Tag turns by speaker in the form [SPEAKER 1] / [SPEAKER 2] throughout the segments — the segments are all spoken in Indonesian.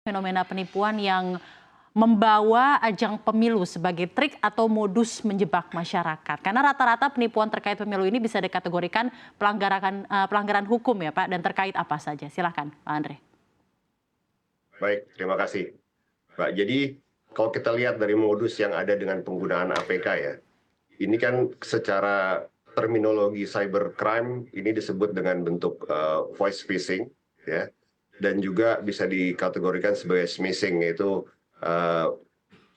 [SPEAKER 1] fenomena penipuan yang membawa ajang pemilu sebagai trik atau modus menjebak masyarakat. Karena rata-rata penipuan terkait pemilu ini bisa dikategorikan pelanggaran hukum ya Pak, dan terkait apa saja? Silahkan Pak Andre.
[SPEAKER 2] Baik, terima kasih. Pak, jadi kalau kita lihat dari modus yang ada dengan penggunaan APK ya, ini kan secara terminologi cybercrime ini disebut dengan bentuk voice phishing ya, dan juga bisa dikategorikan sebagai smishing, yaitu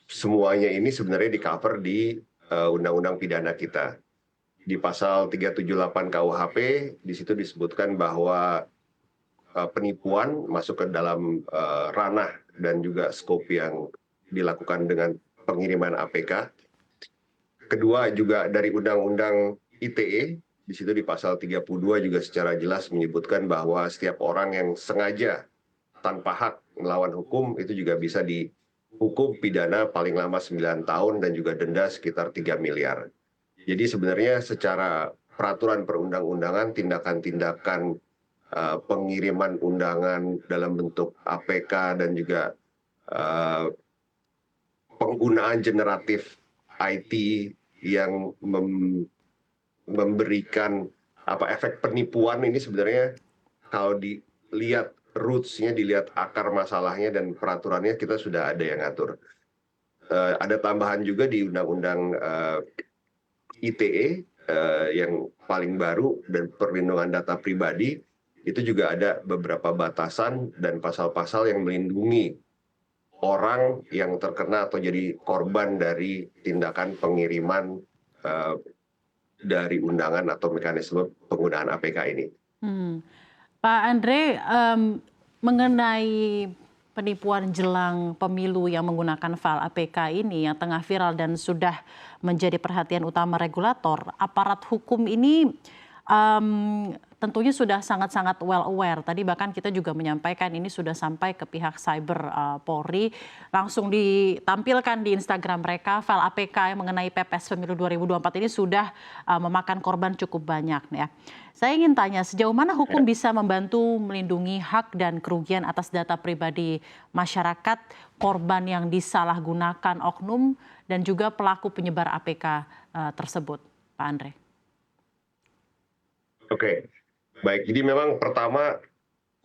[SPEAKER 2] semuanya ini sebenarnya di-cover di undang-undang pidana kita. Di pasal 378 KUHP, di situ disebutkan bahwa penipuan masuk ke dalam ranah dan juga skop yang dilakukan dengan pengiriman APK. Kedua juga dari Undang-Undang ITE, di situ di pasal 32 juga secara jelas menyebutkan bahwa setiap orang yang sengaja tanpa hak melawan hukum itu juga bisa dihukum pidana paling lama 9 tahun dan juga denda sekitar 3 miliar. Jadi sebenarnya secara peraturan perundang-undangan tindakan-tindakan pengiriman undangan dalam bentuk APK dan juga penggunaan generatif IT yang memberikan efek penipuan ini sebenarnya kalau dilihat roots-nya, dilihat akar masalahnya dan peraturannya kita sudah ada yang ngatur. Ada tambahan juga di Undang-Undang ITE yang paling baru dan perlindungan data pribadi, itu juga ada beberapa batasan dan pasal-pasal yang melindungi orang yang terkena atau jadi korban dari tindakan pengiriman dari undangan atau mekanisme penggunaan APK ini.
[SPEAKER 1] Pak Andre, mengenai penipuan jelang pemilu yang menggunakan file APK ini yang tengah viral dan sudah menjadi perhatian utama regulator, aparat hukum ini tentunya sudah sangat-sangat well aware. Tadi bahkan kita juga menyampaikan ini sudah sampai ke pihak cyber Polri. Langsung ditampilkan di Instagram mereka file APK yang mengenai PPS Pemilu 2024 ini sudah memakan korban cukup banyak ya. Saya ingin tanya, sejauh mana hukum bisa membantu melindungi hak dan kerugian atas data pribadi masyarakat, korban yang disalahgunakan oknum, dan juga pelaku penyebar APK tersebut, Pak Andre?
[SPEAKER 2] Oke, baik. Jadi memang pertama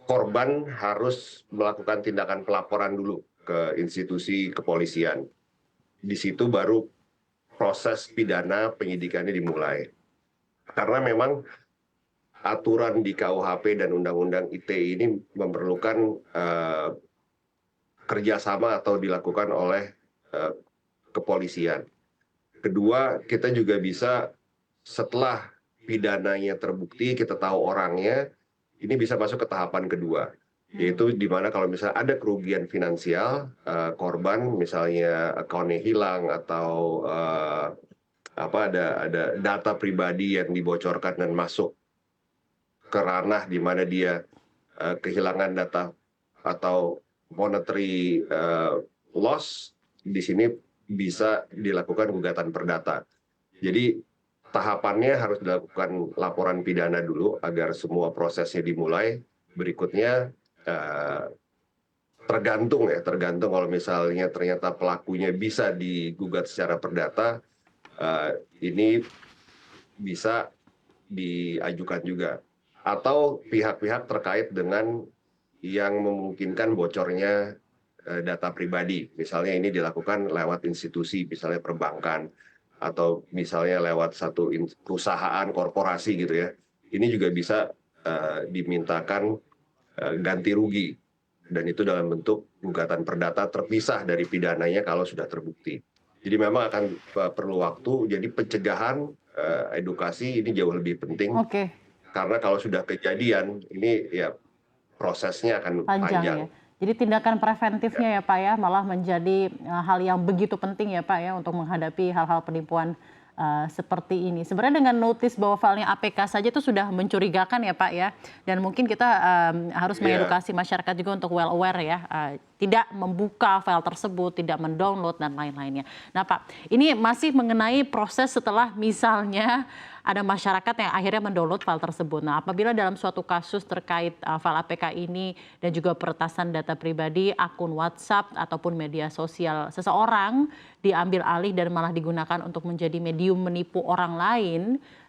[SPEAKER 2] korban harus melakukan tindakan pelaporan dulu ke institusi kepolisian. Di situ baru proses pidana penyidikannya dimulai. Karena memang aturan di KUHP dan Undang-Undang ITE ini memerlukan kerjasama atau dilakukan oleh kepolisian. Kedua, kita juga bisa setelah pidananya terbukti, kita tahu orangnya, ini bisa masuk ke tahapan kedua, yaitu di mana kalau misalnya ada kerugian finansial, korban misalnya akunnya hilang atau ada data pribadi yang dibocorkan dan masuk ke ranah di mana dia kehilangan data atau monetary loss, di sini bisa dilakukan gugatan perdata. Jadi tahapannya harus dilakukan laporan pidana dulu agar semua prosesnya dimulai. Berikutnya tergantung kalau misalnya ternyata pelakunya bisa digugat secara perdata, ini bisa diajukan juga. Atau pihak-pihak terkait dengan yang memungkinkan bocornya data pribadi. Misalnya ini dilakukan lewat institusi, misalnya perbankan, atau misalnya lewat satu perusahaan korporasi gitu ya. Ini juga bisa dimintakan ganti rugi, dan itu dalam bentuk gugatan perdata terpisah dari pidananya kalau sudah terbukti. Jadi memang akan perlu waktu. Jadi pencegahan, edukasi ini jauh lebih penting. Karena kalau sudah kejadian ini ya prosesnya akan panjang.
[SPEAKER 1] Ya. Jadi tindakan preventifnya ya Pak ya malah menjadi hal yang begitu penting ya Pak ya untuk menghadapi hal-hal penipuan seperti ini. Sebenarnya dengan notis bahwa filenya APK saja itu sudah mencurigakan ya Pak ya. Dan mungkin kita harus mengedukasi masyarakat juga untuk well aware ya tidak membuka file tersebut, tidak mendownload dan lain-lainnya. Nah Pak, ini masih mengenai proses setelah misalnya ada masyarakat yang akhirnya mendownload file tersebut. Nah apabila dalam suatu kasus terkait file APK ini dan juga peretasan data pribadi, akun WhatsApp ataupun media sosial seseorang diambil alih dan malah digunakan untuk menjadi medium menipu orang lain,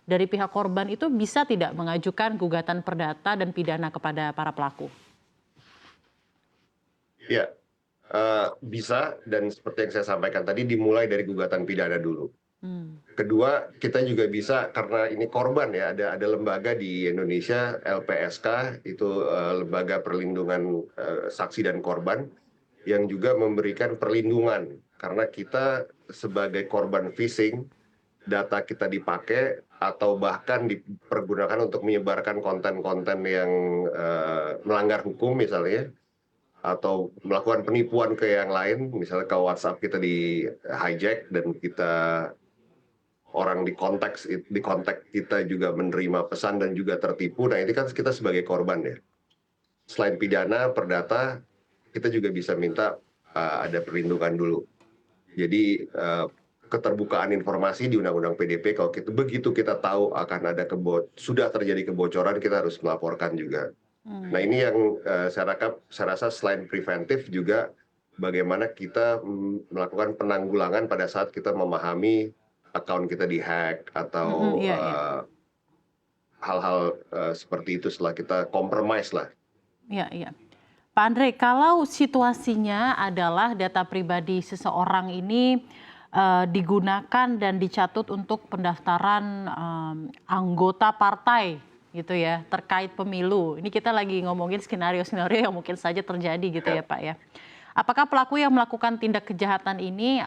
[SPEAKER 1] dari pihak korban itu bisa tidak mengajukan gugatan perdata dan pidana kepada para pelaku?
[SPEAKER 2] Ya, bisa, dan seperti yang saya sampaikan tadi dimulai dari gugatan pidana dulu.
[SPEAKER 1] Hmm.
[SPEAKER 2] Kedua, kita juga bisa, karena ini korban ya, ada lembaga di Indonesia, LPSK, itu Lembaga Perlindungan Saksi dan Korban, yang juga memberikan perlindungan. Karena kita sebagai korban phishing, data kita dipakai atau bahkan dipergunakan untuk menyebarkan konten-konten yang melanggar hukum misalnya, atau melakukan penipuan ke yang lain, misalnya ke WhatsApp kita di hijack dan orang di kontak kita juga menerima pesan dan juga tertipu. Nah ini kan kita sebagai korban ya. Selain pidana, perdata, kita juga bisa minta ada perlindungan dulu. Jadi keterbukaan informasi di Undang-Undang PDP, kalau begitu kita tahu akan ada sudah terjadi kebocoran, kita harus melaporkan juga. Nah ini yang saya rasa selain preventif juga bagaimana kita melakukan penanggulangan pada saat kita memahami akun kita dihack atau
[SPEAKER 1] Iya, iya.
[SPEAKER 2] hal-hal seperti itu setelah kita compromise lah.
[SPEAKER 1] Iya, iya. Pak Andre, kalau situasinya adalah data pribadi seseorang ini digunakan dan dicatut untuk pendaftaran anggota partai gitu ya, terkait pemilu. Ini kita lagi ngomongin skenario-skenario yang mungkin saja terjadi gitu ya Pak ya. Apakah pelaku yang melakukan tindak kejahatan ini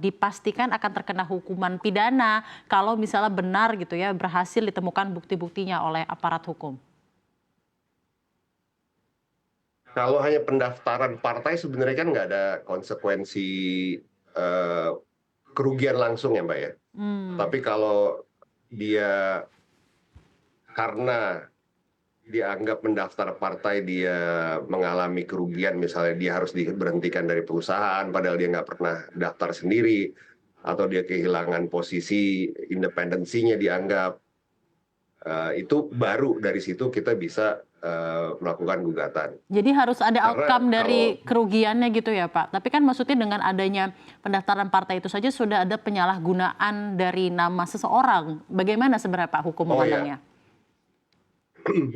[SPEAKER 1] dipastikan akan terkena hukuman pidana kalau misalnya benar gitu ya, berhasil ditemukan bukti-buktinya oleh aparat hukum?
[SPEAKER 2] Kalau hanya pendaftaran partai sebenarnya kan nggak ada konsekuensi kerugian langsung ya Mbak ya. Tapi kalau dia karena dianggap mendaftar partai dia mengalami kerugian, misalnya dia harus diberhentikan dari perusahaan padahal dia nggak pernah daftar sendiri, atau dia kehilangan posisi independensinya dianggap, itu baru dari situ kita bisa melakukan gugatan.
[SPEAKER 1] Jadi harus ada
[SPEAKER 2] Karena
[SPEAKER 1] outcome dari
[SPEAKER 2] kalau
[SPEAKER 1] kerugiannya gitu ya Pak. Tapi kan maksudnya dengan adanya pendaftaran partai itu saja sudah ada penyalahgunaan dari nama seseorang. Bagaimana sebenarnya Pak hukum
[SPEAKER 2] oh ya,
[SPEAKER 1] memandangnya?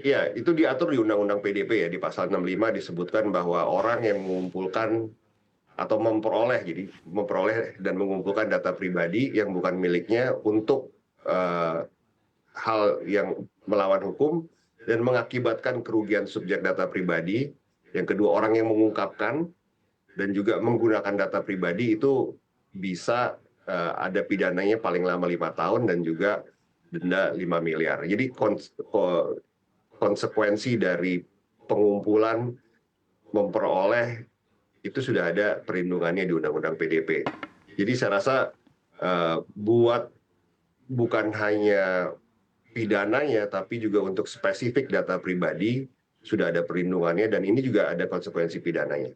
[SPEAKER 2] ya itu diatur di Undang-Undang PDP ya, di pasal 65 disebutkan bahwa orang yang mengumpulkan atau memperoleh dan mengumpulkan data pribadi yang bukan miliknya untuk hal yang melawan hukum dan mengakibatkan kerugian subjek data pribadi. Yang kedua, orang yang mengungkapkan dan juga menggunakan data pribadi itu bisa ada pidananya paling lama 5 tahun dan juga denda 5 miliar. Jadi konsekuensi dari pengumpulan, memperoleh, itu sudah ada perlindungannya di Undang-Undang PDP. Jadi saya rasa bukan hanya pidananya, tapi juga untuk spesifik data pribadi sudah ada perlindungannya, dan ini juga ada konsekuensi pidananya.